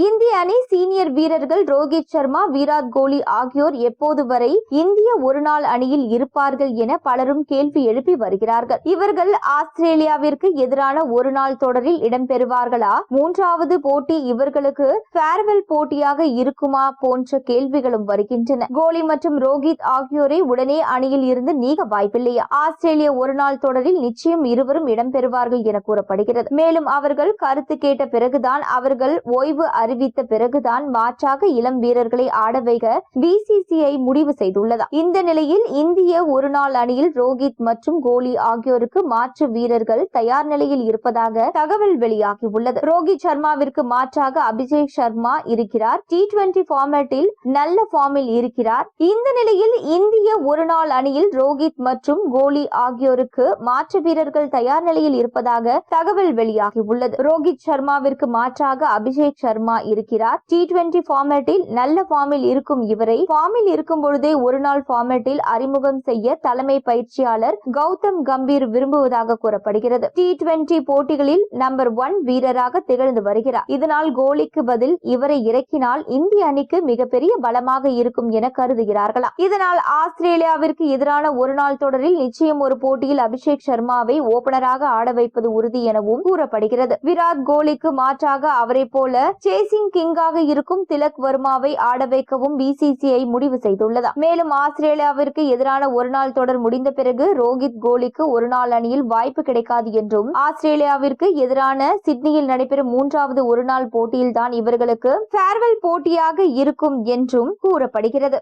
இந்திய அணி சீனியர் வீரர்கள் ரோஹித் சர்மா, விராட் கோலி ஆகியோர் எப்போது வரை இந்திய ஒருநாள் அணியில் இருப்பார்கள் என பலரும் கேள்வி எழுப்பி வருகிறார்கள். இவர்கள் ஆஸ்திரேலியாவிற்கு எதிரான ஒருநாள் தொடரில் இடம்பெறுவார்களா? மூன்றாவது போட்டி இவர்களுக்கு ஃபேர்வெல் போட்டியாக இருக்குமா போன்ற கேள்விகளும் வருகின்றன. கோலி மற்றும் ரோஹித் ஆகியோரை உடனே அணியில் இருந்து நீக்க வாய்ப்பில்லையா? ஆஸ்திரேலிய ஒருநாள் தொடரில் நிச்சயம் இருவரும் இடம்பெறுவார்கள் என கூறப்படுகிறது. மேலும் அவர்கள் கருத்து கேட்ட பிறகுதான், அவர்கள் ஓய்வு அறிவித்த பிறகுதான் மாற்றாக இளம் வீரர்களை ஆட வைக்க பிசிசிஐ முடிவு செய்துள்ளதா? இந்த நிலையில் இந்திய ஒருநாள் அணியில் ரோஹித் மற்றும் கோலி ஆகியோருக்கு மாற்று வீரர்கள் தயார் நிலையில் இருப்பதாக தகவல் வெளியாகியுள்ளது. ரோஹித் சர்மாவிற்கு மாற்றாக அபிஷேக் சர்மா இருக்கிறார். T20 ஃபார்மேட்டில் நல்ல ஃபார்மில் இருக்கிறார். இந்த நிலையில் இந்திய ஒருநாள் அணியில் ரோஹித் மற்றும் கோலி ஆகியோருக்கு மாற்று வீரர்கள் தயார் நிலையில் இருப்பதாக தகவல் வெளியாகியுள்ளது. ரோஹித் சர்மாவிற்கு மாற்றாக அபிஷேக் சர்மா இருக்கிறார். T20 ஃபார்மேட்டில் நல்ல ஃபார்மில் இருக்கும் இவரை ஃபார்மில் இருக்கும் பொழுதே ஒருநாள் ஃபார்மேட்டில் அறிமுகம் செய்ய தலைமை பயிற்சியாளர் கௌதம் கம்பீர் விரும்புவதாக கூறப்படுகிறது. T20 போட்டிகளில் நம்பர் 1 வீரராக திகழ்ந்து வருகிறார். இதனால் கோலிக்கு பதில் இவரை இறக்கினால் இந்திய அணிக்கு மிகப்பெரிய பலமாக இருக்கும் என கருதுகிறார்களா? இதனால் ஆஸ்திரேலியாவிற்கு எதிரான ஒருநாள் தொடரில் நிச்சயம் ஒரு போட்டியில் அபிஷேக் சர்மாவை ஓபனராக ஆட வைப்பது உறுதி எனவும் கூறப்படுகிறது. விராட் கோலிக்கு மாற்றாக அவரை போல சேசிங் கிங்காக இருக்கும் திலக் வர்மாவை ஆட வைக்கவும் பிசிசிஐ முடிவு செய்துள்ளதா? மேலும் ஆஸ்திரேலியாவிற்கு எதிரான ஒருநாள் தொடர் முடிந்த பிறகு ரோஹித், கோலிக்கு ஒருநாள் அணியில் வாய்ப்பு கிடைக்காது என்றும், ஆஸ்திரேலியாவிற்கு எதிரான சிட்னியில் நடைபெறும் மூன்றாவது ஒருநாள் போட்டியில்தான் இவர்களுக்கு ஃபேர்வெல் போட்டியாக இருக்கும் என்றும் கூறப்படுகிறது.